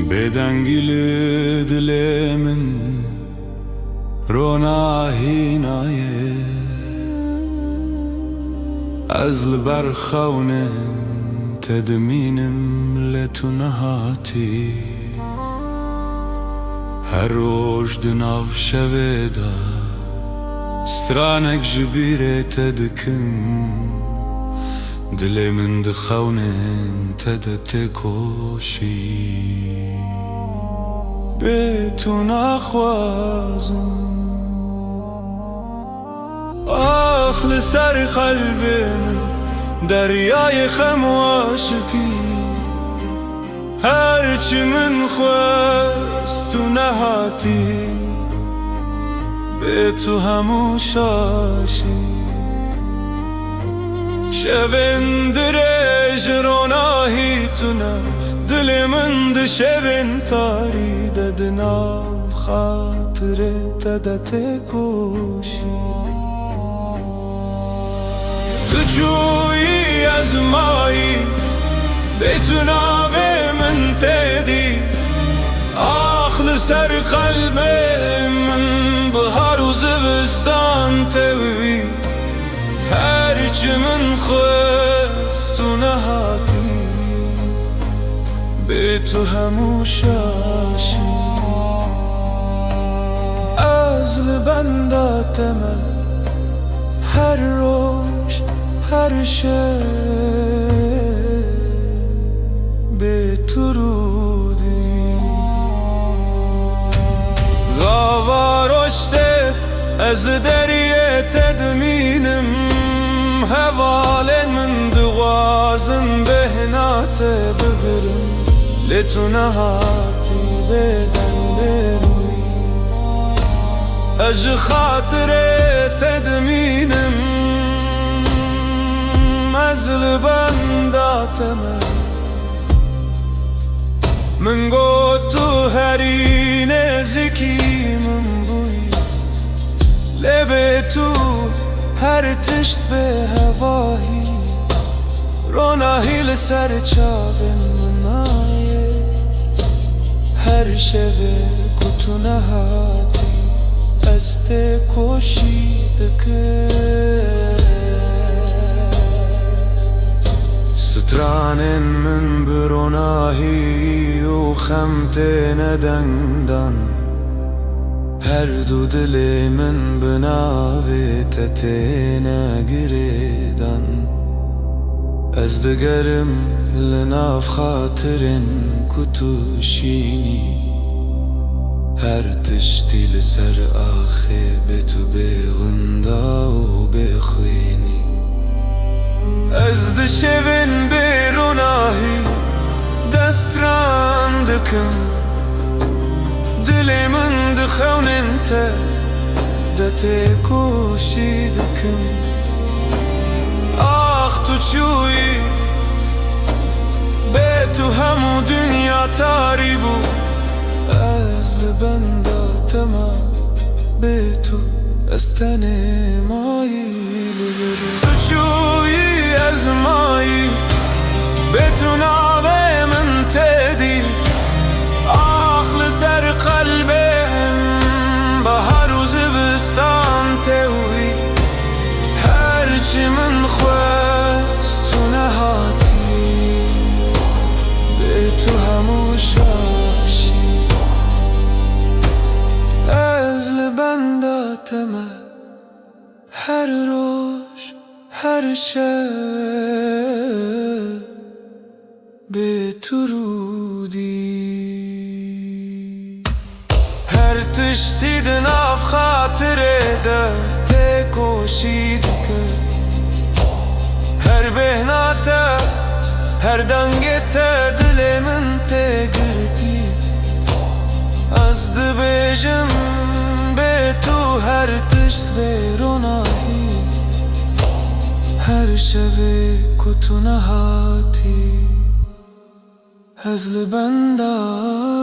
بدنگیل دل من روناهی نایه از لبر خونم تدمینم لتو نهاتی هر روش دناو شوه دا سترانك جبيرة تدكم دلي من دخونن تدتكوشي بيتون أخوازم آخ لسر قلبي من دریای خم واشکی هرچی من خواست تو نهاتی به تو همو شاشی شوین درج روناهی تونه دل من ده شوین تاری ددناف خاطر تدت کوشی تو جویی از مایی بتونا به من تدی آخ لسر قلب من بهار و زمستان توی هرچی من خواست تو نهاتی به تو همو شاشی از لبنداتم هر روش هر شب به تو رودی غاوا رشته از دریه تدمینم هوالن من دوازن بهنات بگرم لتو نهاتی بدن بروی از خاطر تدمینم از لبنداتم من گو تو هری نزکی من بوی لب تو هر تشت به هوایی روناهی لسر چاون منایه هر شبه کتو نهاتی است کشیدکه سترانن من بروناهی و خمت ندندن هر دو دل من بناوی تتینا گریدن از دگرم لناف خاطرن کتوشینی هر تشتی لسر آخه به تو بغندا و بخوینی از دشوین بروناهی دستران دکم دل من دخونن تا دته کوشی دکم آخ تو چویی به تو همو دنیا تاری بو از لبنداتم به تو استن مایل تو چویی از مایی بتونا به من تدی آخ لسر قلبم بهار و زمستان توی هرچی من خواست تو نهاتی به تو همو شاشی از لبنداتم هر روش هر شب به تو رودی هر تشتی دناف خاطره ده تکوشی دکه هر بهناته هر دنگته دل من تگردی از دبیجم به تو هر تشت بروناهی هر شبه کتو نهاتی از لبنده